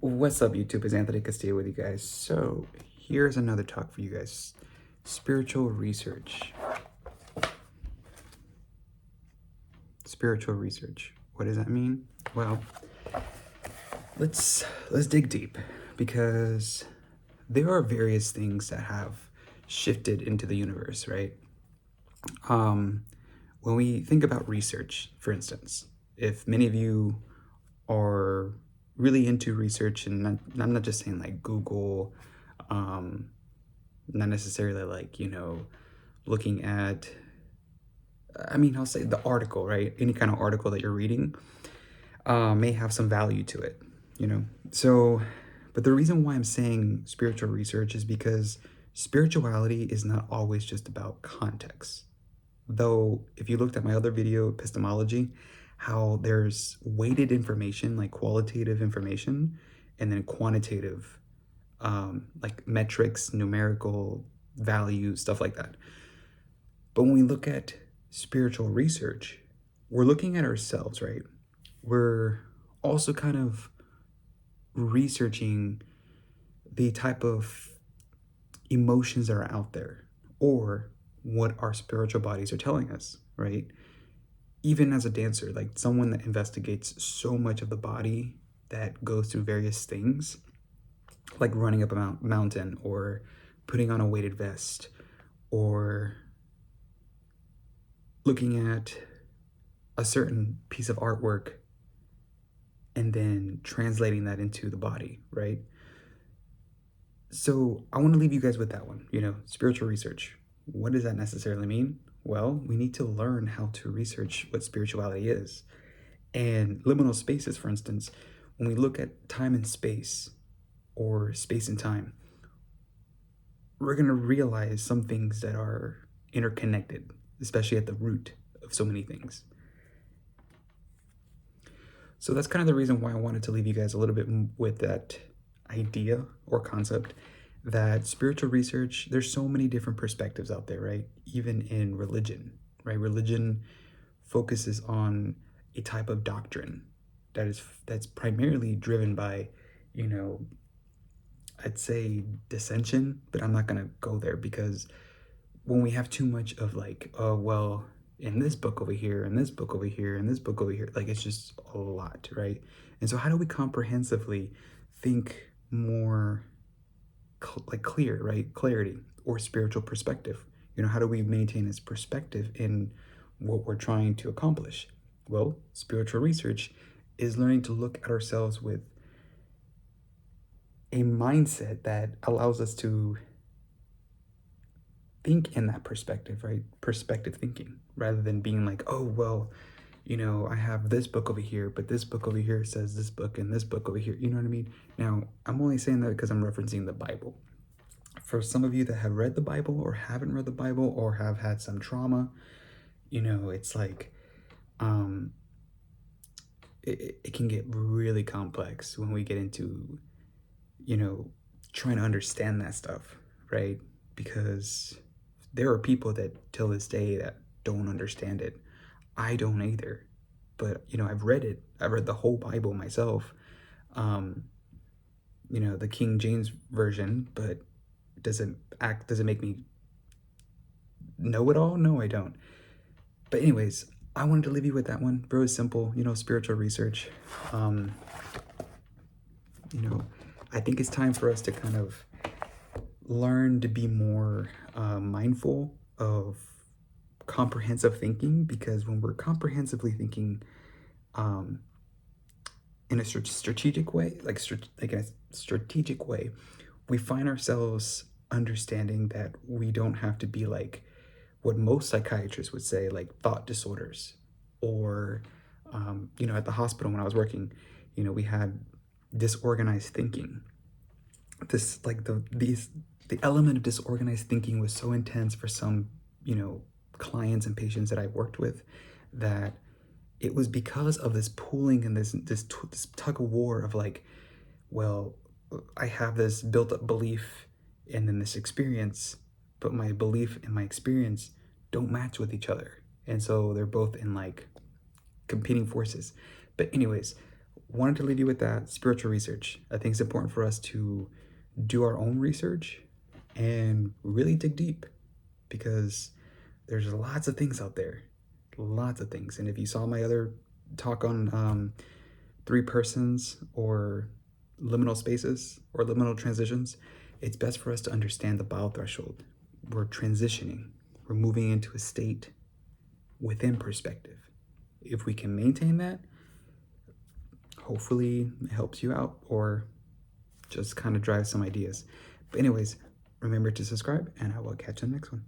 What's up, YouTube? It's Anthony Castillo with you guys. So, here's another talk for you guys. Spiritual research. Spiritual research. What does that mean? Well, let's dig deep, because there are various things that have shifted into the universe, right? When we think about research, for instance, if many of you are really into research, and I'm not just saying like Google, not necessarily like, looking at, I'll say the article, right? Any kind of article that you're reading may have some value to it, So, but the reason why I'm saying spiritual research is because spirituality is not always just about context. Though, if you looked at my other video, epistemology, how there's weighted information, like qualitative information, and then quantitative, like metrics, numerical values, stuff like that. But when we look at spiritual research, we're looking at ourselves, right? We're also kind of researching the type of emotions that are out there, or what our spiritual bodies are telling us, right? Even as a dancer, like someone that investigates so much of the body that goes through various things, like running up a mountain, or putting on a weighted vest, or looking at a certain piece of artwork and then translating that into the body, right? So I want to leave you guys with that one, spiritual research. What does that necessarily mean? Well, we need to learn how to research what spirituality is. And liminal spaces, for instance, when we look at time and space, or space and time, we're going to realize some things that are interconnected, especially at the root of so many things. So that's kind of the reason why I wanted to leave you guys a little bit with that idea or concept that spiritual research, there's so many different perspectives out there, right? Even in religion, right? Religion focuses on a type of doctrine that's primarily driven by, I'd say dissension, but I'm not gonna go there, because when we have too much of like, oh well, in this book over here, and this book over here, and this book over here, like it's just a lot, right? And so how do we comprehensively think more like clear, right? Clarity or spiritual perspective. How do we maintain this perspective in what we're trying to accomplish? Well, spiritual research is learning to look at ourselves with a mindset that allows us to think in that perspective, right? Perspective thinking, rather than being like, oh, well, I have this book over here, but this book over here says this book, and this book over here, you know what I mean? Now, I'm only saying that because I'm referencing the Bible. For some of you that have read the Bible, or haven't read the Bible, or have had some trauma, it's like, it can get really complex when we get into, trying to understand that stuff, right? Because there are people that till this day that don't understand it. I don't either, but I've read it. I've read the whole Bible myself, the King James version, but does it make me know it all? No, I don't. But anyways, I wanted to leave you with that one. Very simple, spiritual research. I think it's time for us to kind of learn to be more mindful of comprehensive thinking, because when we're comprehensively thinking in a strategic way, like in a strategic way, we find ourselves understanding that we don't have to be like what most psychiatrists would say, like thought disorders, or at the hospital when I was working, we had disorganized thinking. This like the element of disorganized thinking was so intense for some clients and patients that I worked with, that it was because of this pooling and this tug of war of like, well, I have this built up belief and then this experience, but my belief and my experience don't match with each other, and so they're both in like competing forces. But anyways, wanted to leave you with that spiritual research. I think it's important for us to do our own research and really dig deep, because there's lots of things out there, lots of things. And if you saw my other talk on three persons or liminal spaces or liminal transitions, it's best for us to understand the biothreshold. We're transitioning, we're moving into a state within perspective. If we can maintain that, hopefully it helps you out or just kind of drives some ideas. But anyways, remember to subscribe, and I will catch you in the next one.